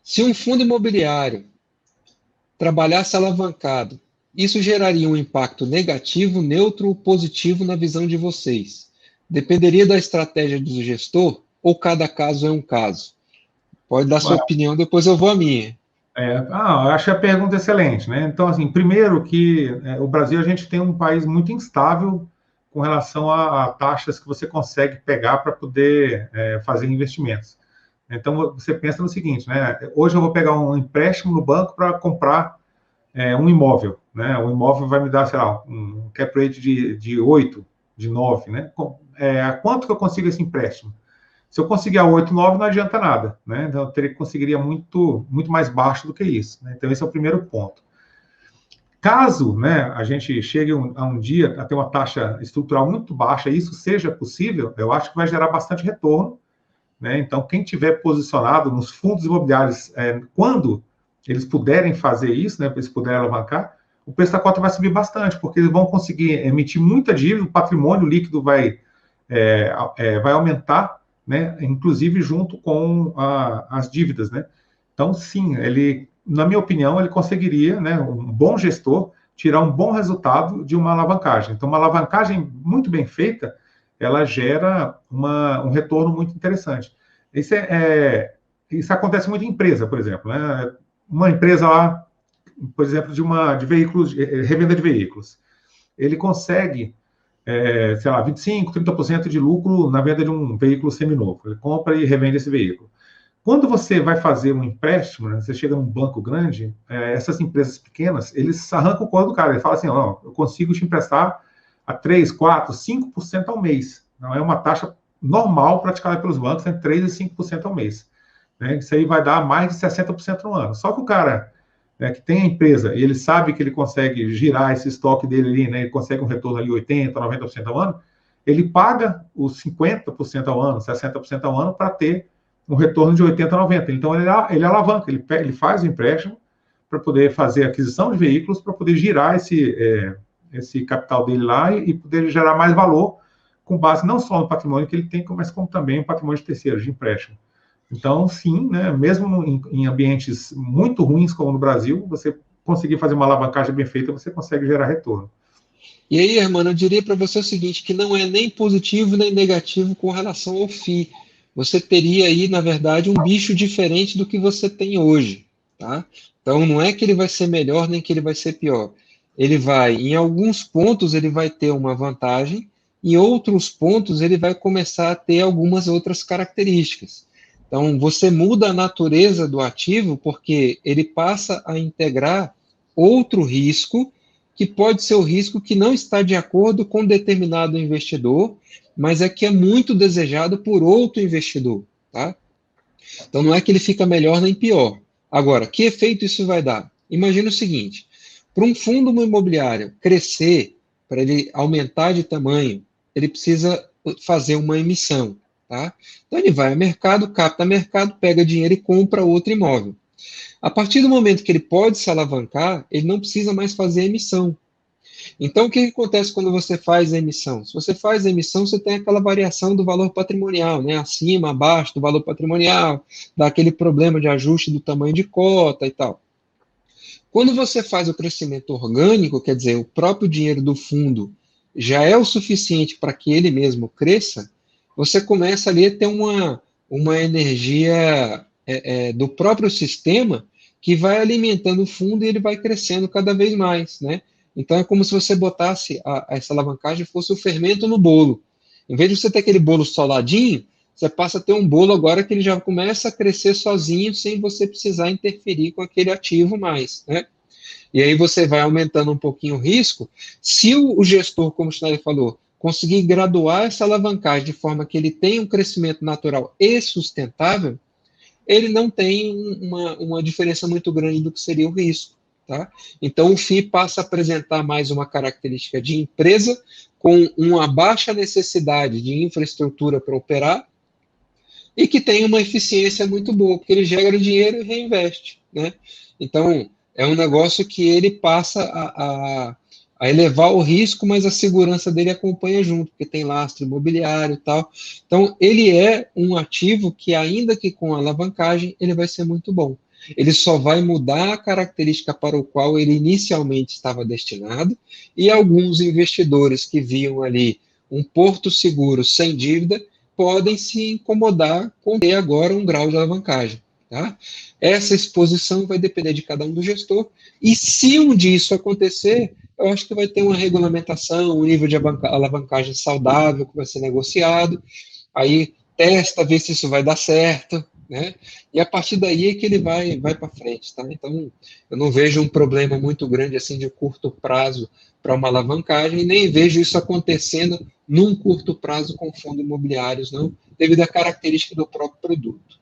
Se um fundo imobiliário trabalhasse alavancado, isso geraria um impacto negativo, neutro ou positivo na visão de vocês? Dependeria da estratégia do gestor ou cada caso é um caso? Pode dar sua opinião, depois eu vou à minha. Eu acho a pergunta excelente, né? Então, assim, primeiro que o Brasil, a gente tem um país muito instável com relação a taxas que você consegue pegar para poder fazer investimentos. Então, você pensa no seguinte, né? Hoje eu vou pegar um empréstimo no banco para comprar um imóvel, né? O imóvel vai me dar, sei lá, um cap rate de 8, de 9, né? A quanto que eu consigo esse empréstimo? Se eu conseguir a 8, 9, não adianta nada, né? Então, eu conseguiria muito, muito mais baixo do que isso, né? Então, esse é o primeiro ponto. Caso, né, a gente chegue a um dia a ter uma taxa estrutural muito baixa e isso seja possível, eu acho que vai gerar bastante retorno, né? Então, quem tiver posicionado nos fundos imobiliários, quando eles puderem fazer isso, né, eles puderem alavancar, o preço da cota vai subir bastante, porque eles vão conseguir emitir muita dívida, o patrimônio líquido vai aumentar, né, inclusive junto com as dívidas, né? Então, sim, ele, na minha opinião, ele conseguiria, né, um bom gestor, tirar um bom resultado de uma alavancagem. Então, uma alavancagem muito bem feita, ela gera um retorno muito interessante. Isso acontece muito em empresa, por exemplo, né? Uma empresa lá, por exemplo, de veículos, revenda de veículos. Ele consegue sei lá, 25%, 30% de lucro na venda de um veículo seminovo. Ele compra e revende esse veículo. Quando você vai fazer um empréstimo, né, você chega num banco grande, essas empresas pequenas, eles arrancam o colo do cara. Ele fala assim, ó, eu consigo te emprestar a 3, 4, 5% ao mês. Não é uma taxa normal praticada pelos bancos, entre 3% e 5% ao mês. Né? Isso aí vai dar mais de 60% no ano. Só que o cara que tem a empresa e ele sabe que ele consegue girar esse estoque dele ali, né, ele consegue um retorno ali 80%, 90% ao ano, ele paga os 50% ao ano, 60% ao ano para ter um retorno de 80%, 90%. Então, ele alavanca, ele faz o empréstimo para poder fazer a aquisição de veículos, para poder girar esse capital dele lá e poder gerar mais valor com base não só no patrimônio que ele tem, mas como também o patrimônio de terceiros, de empréstimo. Então, sim, né, mesmo em ambientes muito ruins como no Brasil, você conseguir fazer uma alavancagem bem feita, você consegue gerar retorno. E aí, irmão, eu diria para você o seguinte, que não é nem positivo nem negativo com relação ao FII. Você teria aí, na verdade, um bicho diferente do que você tem hoje, tá? Então, não é que ele vai ser melhor nem que ele vai ser pior. Ele vai, em alguns pontos, ele vai ter uma vantagem, em outros pontos, ele vai começar a ter algumas outras características. Então, você muda a natureza do ativo porque ele passa a integrar outro risco que pode ser o risco que não está de acordo com determinado investidor, mas é que é muito desejado por outro investidor, tá? Então não é que ele fica melhor nem pior. Agora, que efeito isso vai dar? Imagina o seguinte, para um fundo imobiliário crescer, para ele aumentar de tamanho, ele precisa fazer uma emissão, tá? Então ele vai ao mercado, capta mercado, pega dinheiro e compra outro imóvel. A partir do momento que ele pode se alavancar, ele não precisa mais fazer emissão. Então, o que acontece quando você faz a emissão? Se você faz a emissão, você tem aquela variação do valor patrimonial, né? Acima, abaixo do valor patrimonial, dá aquele problema de ajuste do tamanho de cota e tal. Quando você faz o crescimento orgânico, quer dizer, o próprio dinheiro do fundo já é o suficiente para que ele mesmo cresça, você começa ali a ter uma energia do próprio sistema que vai alimentando o fundo e ele vai crescendo cada vez mais, né? Então é como se você botasse essa alavancagem fosse o fermento no bolo. Em vez de você ter aquele bolo soladinho, você passa a ter um bolo agora que ele já começa a crescer sozinho, sem você precisar interferir com aquele ativo mais, né? E aí você vai aumentando um pouquinho o risco. Se o gestor, como o Schneider falou, conseguir graduar essa alavancagem de forma que ele tenha um crescimento natural e sustentável, ele não tem uma diferença muito grande do que seria o risco. Tá? Então, o FII passa a apresentar mais uma característica de empresa com uma baixa necessidade de infraestrutura para operar e que tem uma eficiência muito boa, porque ele gera dinheiro e reinveste. Né? Então, é um negócio que ele passa a elevar o risco, mas a segurança dele acompanha junto, porque tem lastro imobiliário e tal. Então, ele é um ativo que, ainda que com alavancagem, ele vai ser muito bom. ele só vai mudar a característica para o qual ele inicialmente estava destinado, e alguns investidores que viam ali um porto seguro sem dívida podem se incomodar com ter agora um grau de alavancagem. Tá? Essa exposição vai depender de cada um do gestor, e se um dia isso acontecer, eu acho que vai ter uma regulamentação, um nível de alavancagem saudável que vai ser negociado, aí testa, vê se isso vai dar certo, né? E a partir daí é que ele vai para frente, tá? Então, eu não vejo um problema muito grande assim de curto prazo para uma alavancagem, nem vejo isso acontecendo num curto prazo com fundos imobiliários, não, devido à característica do próprio produto.